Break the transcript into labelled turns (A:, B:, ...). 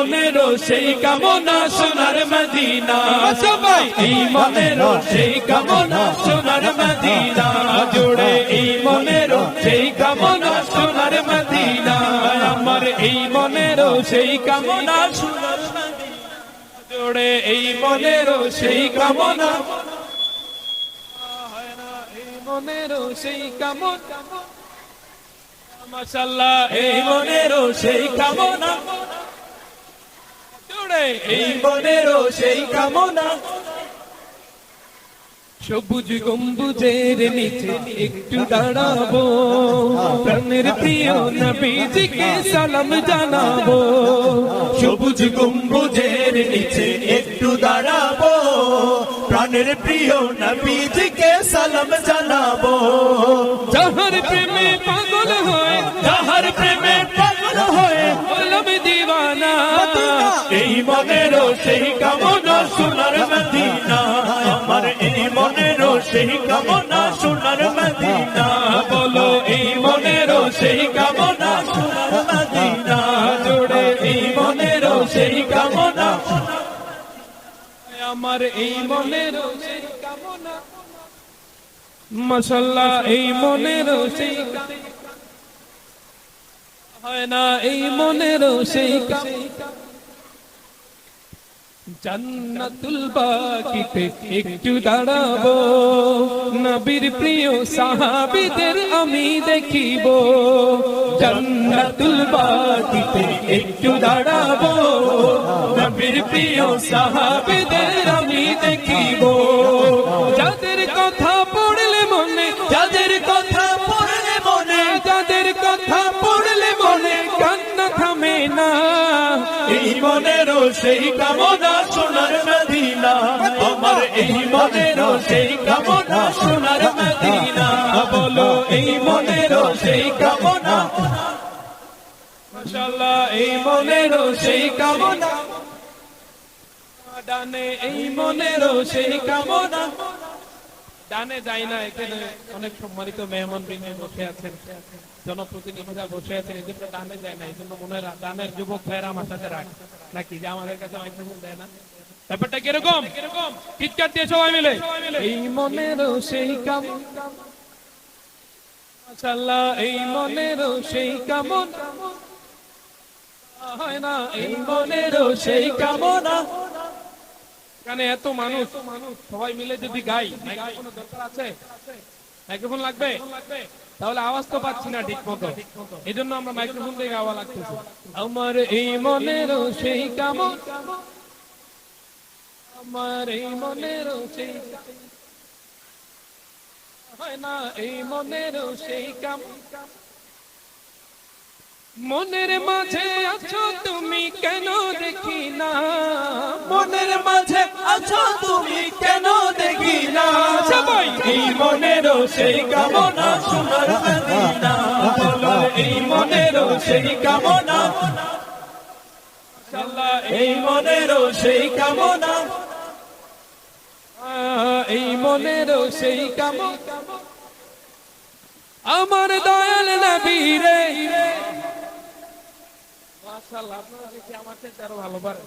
A: মনেরও সেই কামনা সোনার মদিনা সবাই এই মনেরও সেই কামনা সোনার মদিনা জোড়ে এই মনেরও সেই কামনা সোনার মদিনা আমার এই মনেরও সেই কামনা সোনার মদিনা জোড়ে এই মনেরও সেই কামনা হয় না এই মনেরও সেই কামনা মাশাআল্লাহ এই মনেরও সেই কামনা জোড়ে এই মনেরও সেই কামনা সবুজ গম্বুজের নিচে একটু দাঁড়াবো প্রাণের প্রিয় নবীজিকে সালাম জানাবো
B: সবুজ গম্বুজের নিচে একটু দাঁড়াবো প্রাণের প্রিয় নবীজিকে সালাম জানাবো
A: যাহার প্রেমে পাগল হয়
B: যাহার প্রেমে পাগল হয়ে
A: হলাম দিওয়ানা
B: এই মনেরও সেই কামনা সোনার মদিনা আমার এই মনেরও সেই কামনা সোনার মদিনা
A: বলো এই মনেরও সেই কামনা
B: সোনার মদিনা
A: জোড়ে এই মনেরও সেই কামনা আমার এই মনেরও সেই কামনা মাশাআল্লাহ এই মনেরও সেই হয় না এই মনেরও সেই জান্নাতুল বাকিতে একটু দাঁড়াবো নবীর প্রিয় সাহাবীদের আমি দেখিব জান্নাতুল বাকিতে একটু দাঁড়াবো নবীর প্রিয় সাহাবীদের আমি দেখিব যাদের কথা পড়লে মনে
B: যাদের কথা পড়লে মনে
A: যাদের কথা পড়লে মনে কান্না থামে না
B: এই মনেরও সেই কামনা সোনার মদিনা আমার এই মনেরও সেই কামনা সোনার মদিনা
A: বলো এই মনেরও সেই কামনা মাশাআল্লাহ এই মনেরও সেই কামনা ডানে এই মনেরও সেই কামনা ডানে যাই না এখানে অনেক সম্মানিত মেহমান বৃন্দ বসে আছেন জনপ্রতিনিধিরা বসে আছেন এই জন্য ডানে যায় না এই জন্য মনে হয় ডানের যুবক ভাইয়েরা আমার সাথে রাখ নাকি যে আমাদের কাছে মাইক্রোফোন দেয় না ব্যাপারটা কিরকম চিৎকার দিয়ে সবাই মিলে এই মনেরও সেই কামনা মাশাআল্লাহ এই মনেরও সেই কামনা হয় না এই মনেরও সেই কামনা এখানে এত মানুষ সবাই মিলে যদি গাই মাইক্রোফোন দরকার আছে মাইক্রোফোন লাগবে তাহলে আওয়াজ তো পাচ্ছি না ঠিক মতো এই জন্য আমরা মাইক্রোফোন দিয়ে গাওয়া লাগতেছে আমার এই মনেরও সেই কামনা আমার এই মনেরও সেই হয় না এই মনেরও সেই কামনা মনের মাঝে আছো তুমি কেন দেখি না
B: মনের মাঝে আছো তুমি কেন দেখি না
A: সবাই
B: এই মনেরও সেই কামনা সোনার মদিনা বলো এই মনেরও সেই কামনা
A: মাশাআল্লাহ
B: এই মনেরও সেই কামনা
A: এই মনেরও সেই কামনা আমার দয়াল নবী রে মাশাআল্লাহ আপনারা দেখি আমার চেয়ে আরো ভালো পারেন